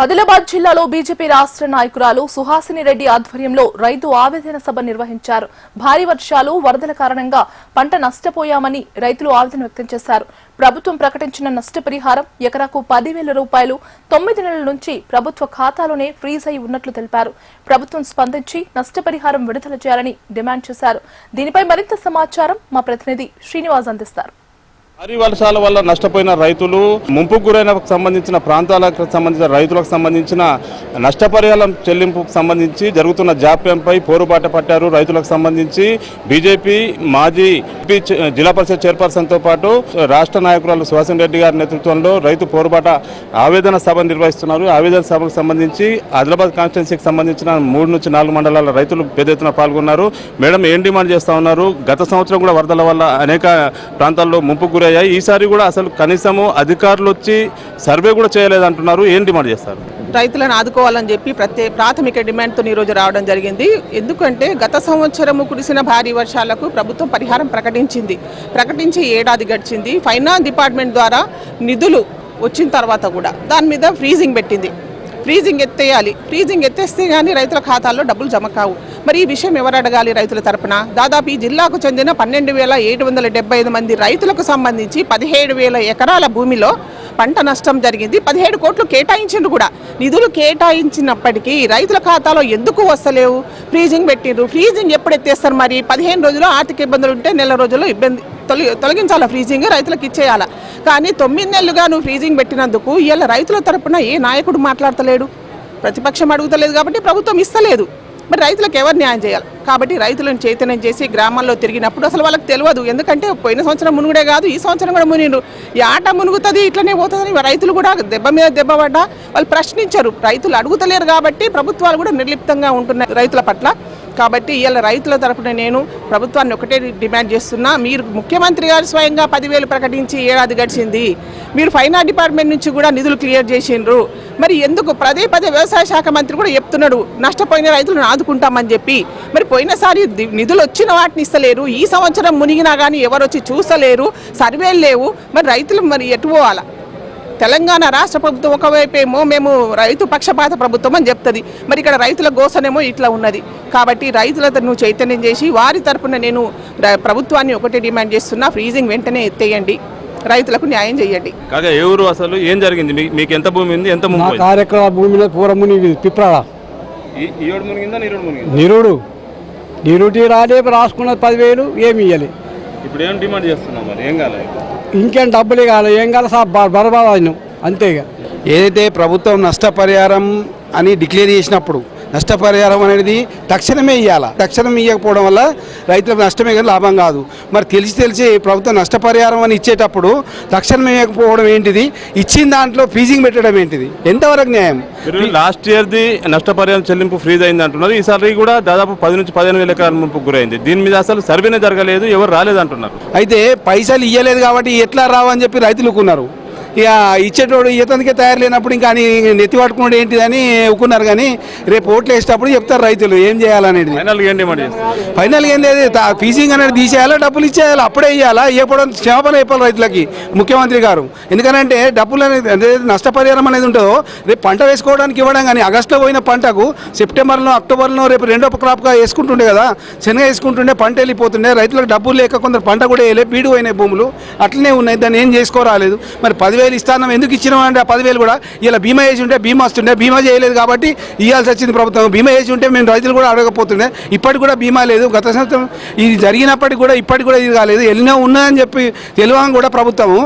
ఆదిలాబాద్ జిల్లాలో బీజేపీ రాష్ట్ర నాయకురాలు సుహాసిని రెడ్డి ఆధ్వర్యంలో రైతు ఆవేదన సభ నిర్వహించారు. భారీ వర్షాలు, వరదల కారణంగా పంట నష్టపోయామని రైతులు ఆవేదన వ్యక్తం చేశారు. ప్రభుత్వం ప్రకటించిన నష్టపరిహారం ఎకరాకు 10,000 రూపాయలు 9 నెలల నుంచి ప్రభుత్వ ఖాతాలోనే ఫ్రీజ్ అయి ఉన్నట్లు తెలిపారు. ప్రభుత్వం స్పందించి నష్టపరిహారం విడుదల చేయాలని డిమాండ్ చేశారు. దీనిపై మరింత సమాచారం మా ప్రతినిధి శ్రీనివాస్ అందిస్తారు. భారీ వర్షాల వల్ల నష్టపోయిన రైతులు, ముంపుకు గురైన సంబంధించిన ప్రాంతాలకు సంబంధించిన రైతులకు సంబంధించిన నష్టపరిహారం చెల్లింపుకు సంబంధించి జరుగుతున్న జాప్యంపై పోరుబాట పట్టారు. రైతులకు సంబంధించి బీజేపీ మాజీ జిల్లా పరిషత్ చైర్పర్సన్తో పాటు రాష్ట్ర నాయకురాలు సుహాసిని రెడ్డి గారి నేతృత్వంలో రైతు పోరుబాట ఆవేదన సభ నిర్వహిస్తున్నారు. ఆవేదన సభకు సంబంధించి ఆదిలాబాద్ కాన్స్టిట్యున్సీకి సంబంధించిన 3 నుంచి 4 మండలాల రైతులు పెద్ద ఎత్తున పాల్గొన్నారు. మేడం, ఏం డిమాండ్ చేస్తా ఉన్నారు? గత సంవత్సరం కూడా వరదల వల్ల అనేక ప్రాంతాల్లో ముంపుకు ఈసారి కూడా అసలు కనీసము అధికారులు వచ్చి సర్వే కూడా చేయలేదంటున్నారు. ఏం డిమాండ్ చేస్తారు? రైతులను ఆదుకోవాలని చెప్పి ప్రాథమిక డిమాండ్తో ఈరోజు రావడం జరిగింది. ఎందుకంటే గత సంవత్సరము కురిసిన భారీ వర్షాలకు ప్రభుత్వం పరిహారం ప్రకటించి ఏడాది గడిచింది. ఫైనాన్స్ డిపార్ట్మెంట్ ద్వారా నిధులు వచ్చిన తర్వాత కూడా దాని మీద ఫ్రీజింగ్ పెట్టింది. ఫ్రీజింగ్ ఎత్తేయాలి. ఫ్రీజింగ్ ఎత్తేస్తే కానీ రైతుల ఖాతాల్లో డబ్బులు జమ కావు. మరి ఈ విషయం ఎవరు అడగాలి? రైతుల తరపున దాదాపు ఈ జిల్లాకు చెందిన 12,775 మంది రైతులకు సంబంధించి 17,000 ఎకరాల భూమిలో పంట నష్టం జరిగింది. 17 కోట్లు కేటాయించిండ్రు కూడా. నిధులు కేటాయించినప్పటికీ రైతుల ఖాతాలో ఎందుకు వస్తలేవు? ఫ్రీజింగ్ పెట్టిండ్రు. ఫ్రీజింగ్ ఎప్పుడు ఎత్తేస్తారు? మరి 15 రోజులు ఆర్థిక ఇబ్బందులు ఉంటే నెల రోజుల్లో తొలగించాలా? ఫ్రీజింగ్ రైతులకు ఇచ్చేయాలా? కానీ 9 నెలలుగా నువ్వు ఫ్రీజింగ్ పెట్టినందుకు ఇవాళ రైతుల తరపున ఏ నాయకుడు మాట్లాడతలేడు. ప్రతిపక్షం అడుగుతలేదు కాబట్టి ప్రభుత్వం ఇస్తలేదు. మరి రైతులకు ఎవరు న్యాయం చేయాలి? కాబట్టి రైతులను చైతన్యం చేసి గ్రామాల్లో తిరిగినప్పుడు అసలు వాళ్ళకి తెలియదు. ఎందుకంటే పోయిన సంవత్సరం మునుగుడే కాదు, ఈ సంవత్సరం కూడా మునిండ్రు. ఈ ఆట మునుగుతుంది, ఇట్లనే పోతుందని రైతులు కూడా దెబ్బ మీద దెబ్బ పడ్డా వాళ్ళు ప్రశ్నించారు. రైతులు అడుగుతలేరు కాబట్టి ప్రభుత్వాలు కూడా నిర్లిప్తంగా ఉంటున్నాయి రైతుల పట్ల. కాబట్టి ఇవాళ రైతుల తరపున నేను ప్రభుత్వాన్ని ఒకటే డిమాండ్ చేస్తున్నా. మీరు ముఖ్యమంత్రి గారు స్వయంగా 10,000 ప్రకటించి ఏడాది గడిచింది. మీరు ఫైనాన్స్ డిపార్ట్మెంట్ నుంచి కూడా నిధులు క్లియర్ చేసిండ్రు. మరి ఎందుకు పదే వ్యవసాయ శాఖ మంత్రి కూడా చెప్తున్నాడు నష్టపోయిన రైతులను ఆదుకుంటామని చెప్పి. మరి పోయినసారి నిధులు వచ్చిన వాటిని ఇస్తలేరు. ఈ సంవత్సరం మునిగినా కానీ ఎవరు వచ్చి చూస్తలేరు. సర్వేలు లేవు. మరి రైతులు మరి ఎటు పోవాలా? తెలంగాణ రాష్ట్ర ప్రభుత్వం ఒకవైపేమో మేము రైతు పక్షపాత ప్రభుత్వం అని చెప్తుంది. మరి ఇక్కడ రైతుల గోసనేమో ఇట్లా ఉన్నది. కాబట్టి రైతులతో నువ్వు చైతన్యం చేసి వారి తరపున నేను ప్రభుత్వాన్ని ఒకటే డిమాండ్ చేస్తున్నా. ఫ్రీజింగ్ వెంటనే ఎత్తేయండి, రైతులకు న్యాయం చేయండి. కాగా ఎవరు అసలు ఏం జరిగింది? మీకు ఎంత భూమి ఉంది? ఎంత కార్యక్రమ భూమిలో పూరముని పిప్రాడ నిరుడి రాలే రాసుకున్న 10,000 ఏమి ఇవ్వాలి. ఇప్పుడు ఏం డిమాండ్ చేస్తున్నాం? మరి ఏం కాలేదు, ఇంకేం డబ్బులు కాదు, ఏం కాదు సార్ బరబాదు అంతేగా. ఏదైతే ప్రభుత్వం నష్టపరిహారం అని డిక్లేర్ చేసినప్పుడు నష్టపరిహారం అనేది తక్షణమే ఇవ్వాలి. తక్షణం ఇవ్వకపోవడం వల్ల రైతులకు నష్టమే కానీ లాభం కాదు. మరి తెలిసి ప్రభుత్వం నష్టపరిహారం అని ఇచ్చేటప్పుడు తక్షణమే ఇవ్వకపోవడం ఏంటిది? ఇచ్చిన దాంట్లో ఫ్రీజింగ్ పెట్టడం ఏంటిది? ఎంతవరకు న్యాయం? లాస్ట్ ఇయర్ది నష్టపరిహారం చెల్లింపు ఫ్రీజ్ అయింది అంటున్నారు. ఈసారి కూడా దాదాపు 10 నుంచి 15,000 ఎకరాల ముంపుకు గురైంది. దీని మీద అసలు సర్వేనే జరగలేదు, ఎవరు రాలేదు అంటున్నారు. అయితే పైసలు ఇవ్వలేదు కాబట్టి ఎట్లా రావని చెప్పి రైతులుకున్నారు. ఇక ఇచ్చేటోడు ఇతనికే తయారు లేనప్పుడు ఇంకా నెత్తి పట్టుకున్నాడు ఏంటిదని ఒప్పుకున్నారు. కానీ రేపు ఓట్లు వేసేటప్పుడు చెప్తారు రైతులు ఏం చేయాలనేది. ఫైనల్గా ఏం లేదు, ఫీజింగ్ అనేది తీసేయాలా, డబ్బులు ఇచ్చేయాలి, అప్పుడే ఇవ్వాలా. ఇవ్వడం క్షమాపణ చెప్పాలి రైతులకి ముఖ్యమంత్రి గారు. ఎందుకంటే డబ్బులు అనేది నష్టపరిహారం అనేది ఉంటుందో రేపు పంట వేసుకోవడానికి ఇవ్వడం. కానీ ఆగస్టులో పోయిన పంటకు సెప్టెంబర్లో అక్టోబర్లో రేపు రెండో క్రాప్గా వేసుకుంటుండే కదా, శనగ వేసుకుంటుండే, పంట వెళ్ళిపోతుండే. రైతులకు డబ్బులు లేక కొందరు పంట కూడా వేయలే, బీడు పోయినాయి భూములు, అట్లనే ఉన్నాయి. దాన్ని ఏం చేసుకోరాలేదు. మరి 10,000 ఇస్తాను ఎందుకు ఇచ్చినామంటే ఆ 10,000 కూడా ఇలా బీమా వేసి ఉంటే బీమా వస్తుండే. బీమా చేయలేదు కాబట్టి ఇవ్వాల్సి వచ్చింది ప్రభుత్వం. బీమా వేసి ఉంటే మేము రైతులు కూడా అడగకపోతుండే. ఇప్పటికి కూడా బీమా లేదు. గత సంవత్సరం ఇది జరిగినప్పటికి కూడా ఇప్పటికి కూడా ఇది కాలేదు. ఎన్నో ఉన్నదని చెప్పి తెలియని కూడా ప్రభుత్వము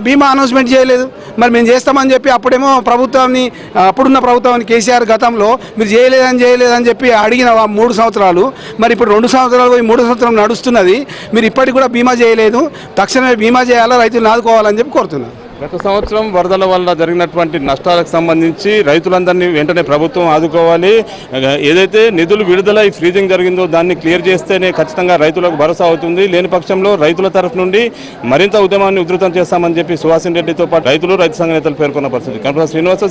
బీమా అనౌన్స్మెంట్ చేయలేదు. మరి మేము చేస్తామని చెప్పి అప్పుడేమో ప్రభుత్వాన్ని, అప్పుడున్న ప్రభుత్వాన్ని కేసీఆర్ గతంలో మీరు చేయలేదని చెప్పి అడిగిన 3 సంవత్సరాలు. మరి ఇప్పుడు 2 సంవత్సరాలు పోయి 3వ సంవత్సరం నడుస్తున్నది. మీరు ఇప్పటికి కూడా బీమా చేయలేదు. తక్షణమే బీమా చేయాలా, రైతులను ఆదుకోవాలని చెప్పి కోరుతున్నాను. గత సంవత్సరం వరదల వల్ల జరిగినటువంటి నష్టాలకు సంబంధించి రైతులందరినీ వెంటనే ప్రభుత్వం ఆదుకోవాలి. ఏదైతే నిధులు విడుదల ఈ ఫ్రీజింగ్ జరిగిందో దాన్ని క్లియర్ చేస్తేనే ఖచ్చితంగా రైతులకు భరోసా అవుతుంది. లేని పక్షంలో రైతుల తరఫు నుండి మరింత ఉద్యమాన్ని ఉధృతం చేస్తామని చెప్పి సుహాసిని రెడ్డితో పాటు రైతులు, రైతు సంఘ నేతలు పేర్కొన్న పరిస్థితి. కనప శ్రీనివాస